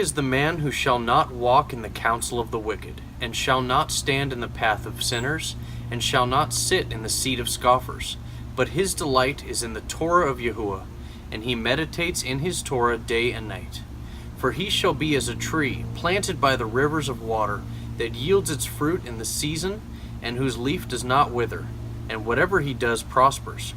is the man who shall not walk in the counsel of the wicked, and shall not stand in the path of sinners, and shall not sit in the seat of scoffers. But his delight is in the Torah of Yahuwah, and he meditates in his Torah day and night. For he shall be as a tree planted by the rivers of water, that yields its fruit in the season, and whose leaf does not wither, and whatever he does prospers.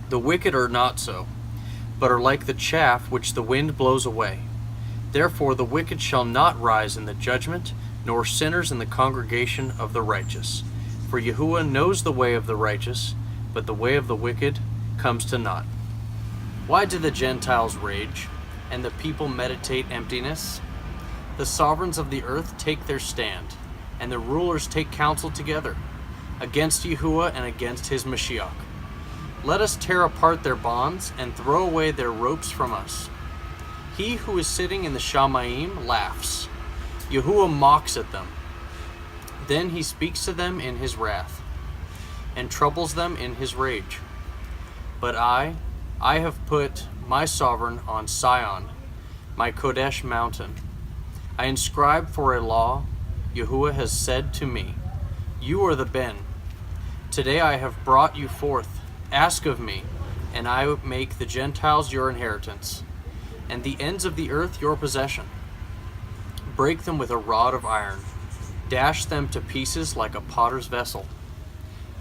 The wicked are not so, but are like the chaff which the wind blows away. Therefore the wicked shall not rise in the judgment, nor sinners in the congregation of the righteous. For Yahuwah knows the way of the righteous, but the way of the wicked comes to naught. Why do the Gentiles rage, and the people meditate emptiness? The sovereigns of the earth take their stand, and the rulers take counsel together, against Yahuwah and against his Mashiach. Let us tear apart their bonds, and throw away their ropes from us. He who is sitting in the Shamayim laughs. Yahuwah mocks at them. Then he speaks to them in his wrath, and troubles them in his rage. But I have put my sovereign on Sion, my Kodesh mountain. I inscribe for a law. Yahuwah has said to me, you are the Ben. Today I have brought you forth. Ask of me, and I make the Gentiles your inheritance, and the ends of the earth your possession. Break them with a rod of iron, dash them to pieces like a potter's vessel.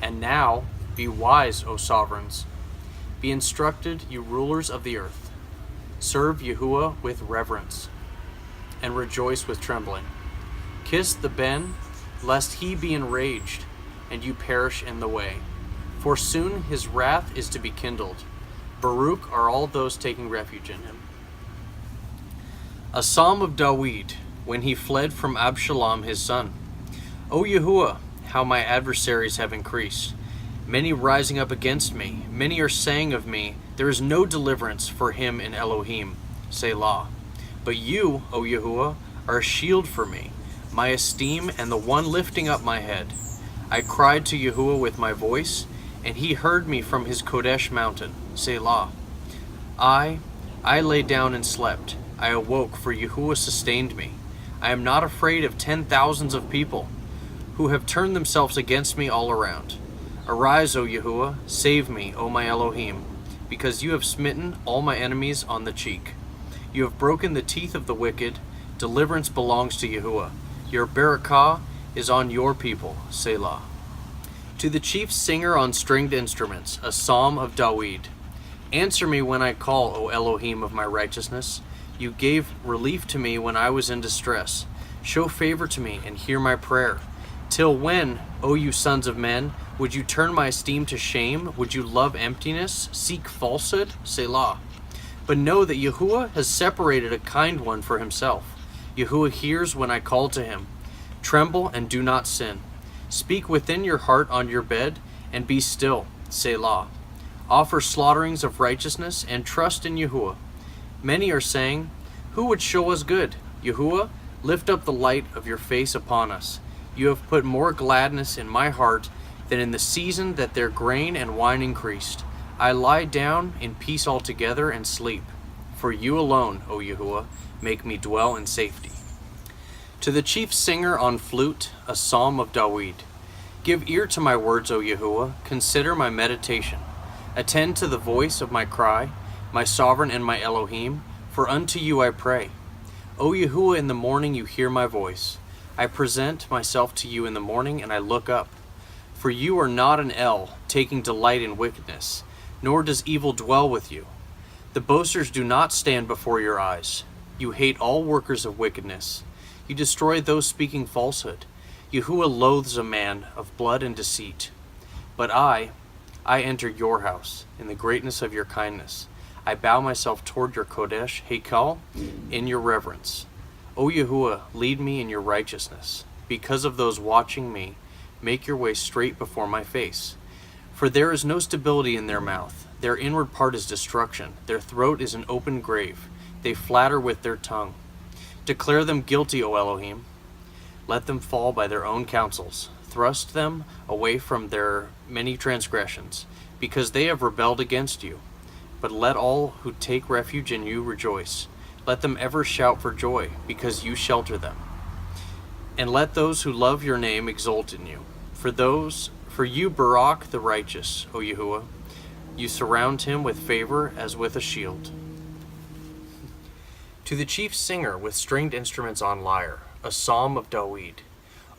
And now be wise, O sovereigns. Be instructed, you rulers of the earth. Serve Yahuwah with reverence, and rejoice with trembling. Kiss the Ben, lest he be enraged, and you perish in the way. For soon his wrath is to be kindled. Baruch are all those taking refuge in him. A psalm of Dawid, when he fled from Absalom his son. O Yahuwah, how my adversaries have increased. Many rising up against me. Many are saying of me, there is no deliverance for him in Elohim. Selah. But you, O Yahuwah, are a shield for me, my esteem, and the one lifting up my head. I cried to Yahuwah with my voice, and he heard me from his Kodesh mountain. Selah. I lay down and slept. I awoke, for Yahuwah sustained me. I am not afraid of 10,000s of people, who have turned themselves against me all around. Arise, O Yahuwah, save me, O my Elohim, because you have smitten all my enemies on the cheek. You have broken the teeth of the wicked. Deliverance belongs to Yahuwah. Your barakah is on your people. Selah. To the chief singer on stringed instruments, a psalm of Dawid. Answer me when I call, O Elohim of my righteousness. You gave relief to me when I was in distress. Show favor to me and hear my prayer. Till when, O you sons of men, would you turn my esteem to shame? Would you love emptiness, seek falsehood? Selah. But know that Yahuwah has separated a kind one for himself. Yahuwah hears when I call to him. Tremble and do not sin. Speak within your heart on your bed, and be still. Selah. Offer slaughterings of righteousness, and trust in Yahuwah. Many are saying, who would show us good? Yahuwah, lift up the light of your face upon us. You have put more gladness in my heart than in the season that their grain and wine increased. I lie down in peace altogether and sleep. For you alone, O Yahuwah, make me dwell in safety. To the chief singer on flute, a psalm of Dawid. Give ear to my words, O Yahuwah, consider my meditation. Attend to the voice of my cry, my sovereign and my Elohim, for unto you I pray. O Yahuwah, in the morning you hear my voice. I present myself to you in the morning, and I look up. For you are not an El, taking delight in wickedness, nor does evil dwell with you. The boasters do not stand before your eyes. You hate all workers of wickedness. You destroy those speaking falsehood. Yahuwah loathes a man of blood and deceit. But I enter your house in the greatness of your kindness. I bow myself toward your Kodesh, Hekal, in your reverence. O Yahuwah, lead me in your righteousness. Because of those watching me, make your way straight before my face. For there is no stability in their mouth. Their inward part is destruction. Their throat is an open grave. They flatter with their tongue. Declare them guilty, O Elohim. Let them fall by their own counsels. Thrust them away from their many transgressions, because they have rebelled against you. But let all who take refuge in you rejoice. Let them ever shout for joy, because you shelter them. And let those who love your name exult in you. For you Barak the righteous, O Yahuwah. You surround him with favor as with a shield. To the chief singer with stringed instruments on lyre, a psalm of Dawid.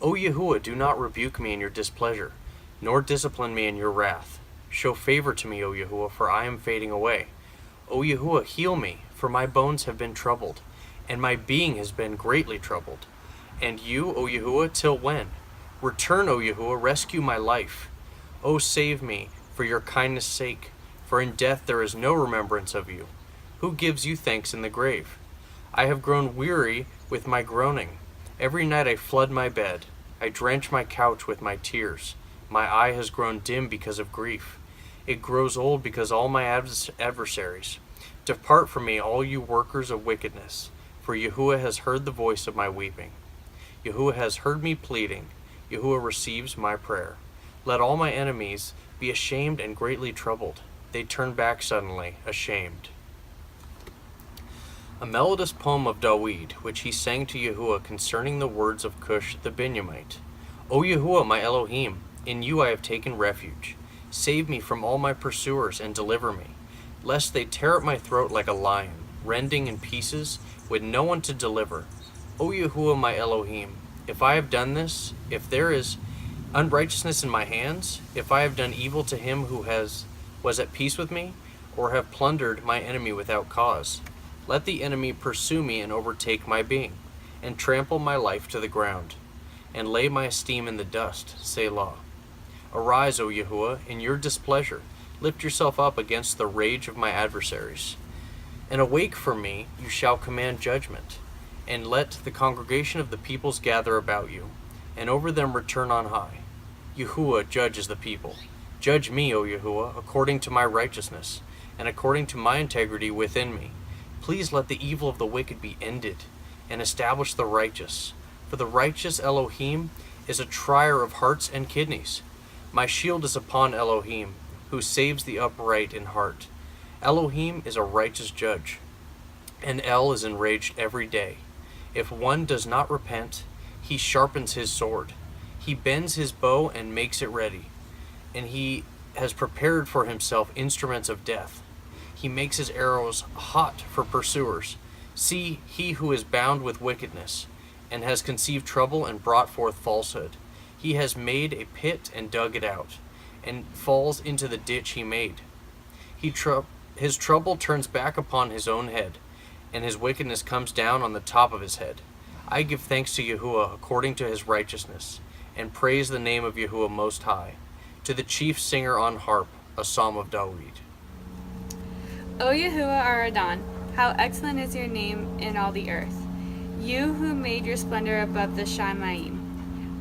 O Yahuwah, do not rebuke me in your displeasure, nor discipline me in your wrath. Show favor to me, O Yahuwah, for I am fading away. O Yahuwah, heal me, for my bones have been troubled, and my being has been greatly troubled. And you, O Yahuwah, till when? Return, O Yahuwah, rescue my life. O save me, for your kindness' sake, for in death there is no remembrance of you. Who gives you thanks in the grave? I have grown weary with my groaning. Every night I flood my bed. I drench my couch with my tears. My eye has grown dim because of grief. It grows old because all my adversaries. Depart from me, all you workers of wickedness, for Yahuwah has heard the voice of my weeping. Yahuwah has heard me pleading. Yahuwah receives my prayer. Let all my enemies be ashamed and greatly troubled. They turn back suddenly, ashamed. A melodious poem of Dawid, which he sang to Yahuwah concerning the words of Cush the Benjamite. O Yahuwah, my Elohim, in you I have taken refuge. Save me from all my pursuers and deliver me, lest they tear at my throat like a lion, rending in pieces, with no one to deliver. O Yahuwah, my Elohim, if I have done this, if there is unrighteousness in my hands, if I have done evil to him who was at peace with me, or have plundered my enemy without cause, let the enemy pursue me and overtake my being, and trample my life to the ground, and lay my esteem in the dust. Selah. Arise, O Yahuwah, in your displeasure. Lift yourself up against the rage of my adversaries. And awake for me, you shall command judgment, and let the congregation of the peoples gather about you, and over them return on high. Yahuwah judges the people. Judge me, O Yahuwah, according to my righteousness, and according to my integrity within me. Please let the evil of the wicked be ended, and establish the righteous. For the righteous Elohim is a trier of hearts and kidneys. My shield is upon Elohim, who saves the upright in heart. Elohim is a righteous judge, and El is enraged every day. If one does not repent, he sharpens his sword. He bends his bow and makes it ready, and he has prepared for himself instruments of death. He makes his arrows hot for pursuers. See, he who is bound with wickedness, and has conceived trouble and brought forth falsehood. He has made a pit and dug it out, and falls into the ditch he made. His trouble turns back upon his own head, and his wickedness comes down on the top of his head. I give thanks to Yahuwah according to his righteousness, and praise the name of Yahuwah Most High. To the chief singer on harp, a psalm of Dawid. O Yahuwah our Adon, how excellent is your name in all the earth. You who made your splendor above the Shamayim.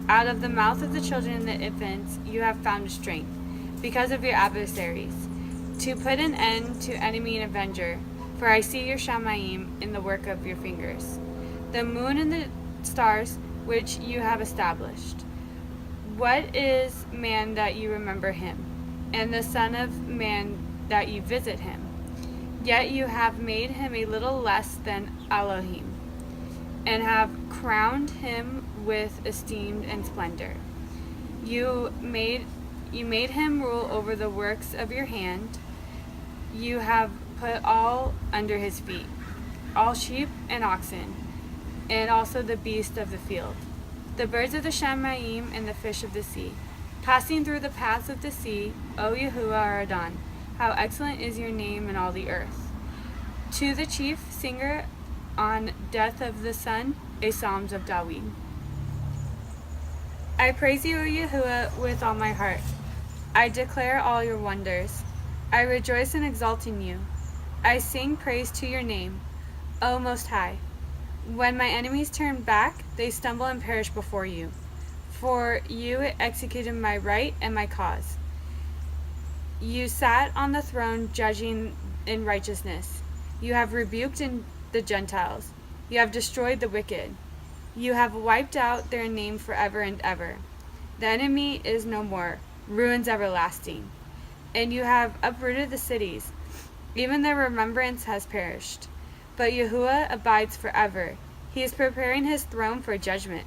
Out of the mouth of the children and the infants you have found strength, because of your adversaries, to put an end to enemy and avenger. For I see your Shamayim in the work of your fingers, the moon and the stars which you have established. What is man that you remember him, and the son of man that you visit him? Yet you have made him a little less than Elohim, and have crowned him with esteem and splendor. You made him rule over the works of your hand. You have put all under his feet, all sheep and oxen, and also the beasts of the field, the birds of the Shamayim and the fish of the sea, passing through the paths of the sea. O Yahuwah our Adon, how excellent is your name in all the earth. To the chief singer on death of the sun, a psalm of Dawid. I praise you, O Yahuwah, with all my heart. I declare all your wonders. I rejoice and exult in you. I sing praise to your name, O Most High. When my enemies turn back, they stumble and perish before you. For you executed my right and my cause. You sat on the throne judging in righteousness. You have rebuked the Gentiles. You have destroyed the wicked. You have wiped out their name forever and ever. The enemy is no more, ruins everlasting. And you have uprooted the cities. Even their remembrance has perished. but Yahuwah abides forever. He is preparing his throne for judgment,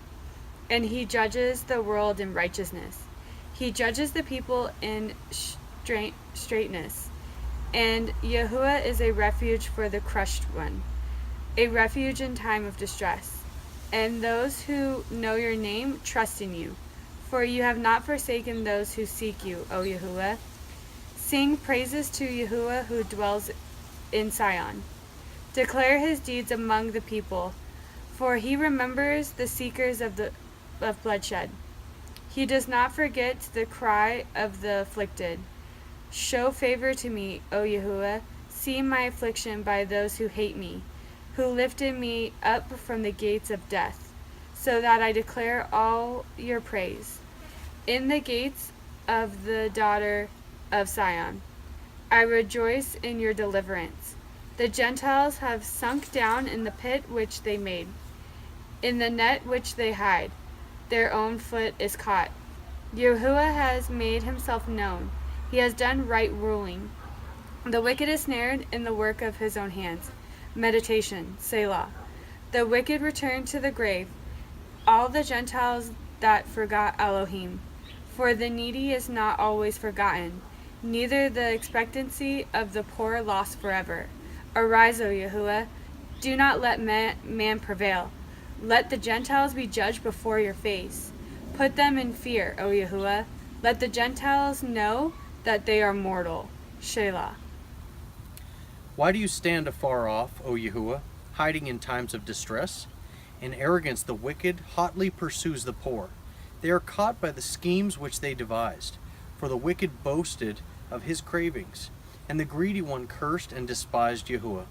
and he judges the world in righteousness. He judges the people in straightness, and Yahuwah is a refuge for the crushed one, a refuge in time of distress. And those who know your name trust in you, for you have not forsaken those who seek you, O Yahuwah. Sing praises to Yahuwah who dwells in Zion. Declare his deeds among the people, for he remembers the seekers of bloodshed. He does not forget the cry of the afflicted. Show favor to me, O Yahuwah. See my affliction by those who hate me, who lifted me up from the gates of death, so that I declare all your praise. In the gates of the daughter of Zion, I rejoice in your deliverance. The Gentiles have sunk down in the pit which they made, in the net which they hide. Their own foot is caught. Yahuwah has made himself known. He has done right ruling. The wicked is snared in the work of his own hands. Meditation, Selah. The wicked return to the grave, all the Gentiles that forgot Elohim. For the needy is not always forgotten, neither the expectancy of the poor lost forever. Arise, O Yahuwah. Do not let man prevail. Let the Gentiles be judged before your face. Put them in fear, O Yahuwah. Let the Gentiles know that they are mortal. Shelah. Why do you stand afar off, O Yahuwah, hiding in times of distress? In arrogance the wicked hotly pursues the poor. They are caught by the schemes which they devised. For the wicked boasted of his cravings, and the greedy one cursed and despised Yahuwah.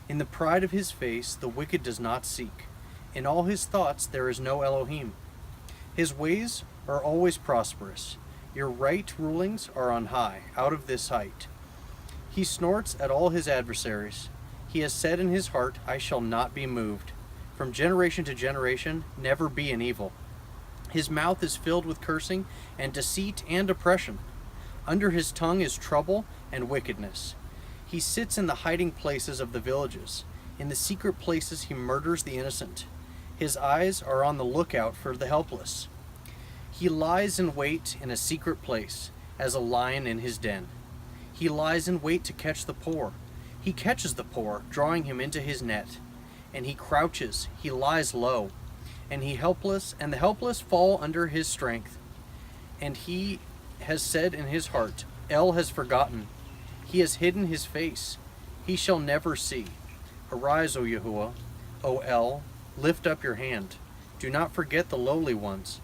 In the pride of his face the wicked does not seek. In all his thoughts there is no Elohim. His ways are always prosperous. Your right rulings are on high, out of this height. He snorts at all his adversaries. He has said in his heart, I shall not be moved. From generation to generation, never be an evil. His mouth is filled with cursing and deceit and oppression. Under his tongue is trouble and wickedness. He sits in the hiding places of the villages. In the secret places he murders the innocent. His eyes are on the lookout for the helpless. He lies in wait in a secret place, as a lion in his den. He lies in wait to catch the poor. He catches the poor, drawing him into his net. And he crouches, he lies low, and the helpless fall under his strength. And he has said in his heart, El has forgotten. He has hidden his face. He shall never see. Arise, O Yahuwah, O El, lift up your hand. Do not forget the lowly ones.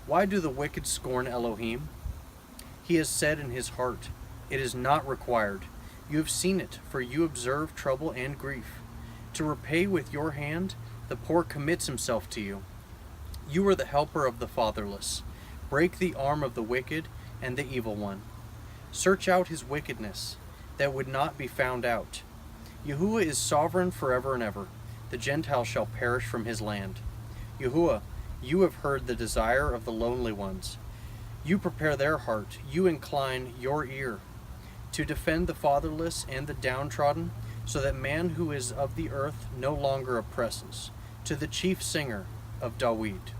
Why do the wicked scorn Elohim? He has said in his heart, it is not required. You have seen it, for you observe trouble and grief. To repay with your hand, the poor commits himself to you. You are the helper of the fatherless. Break the arm of the wicked and the evil one. Search out his wickedness, that would not be found out. Yahuwah is sovereign forever and ever. The Gentiles shall perish from his land. Yahuwah, you have heard the desire of the lonely ones. You prepare their heart. You incline your ear to defend the fatherless and the downtrodden, so that man who is of the earth no longer oppresses. To the chief singer of Dawid.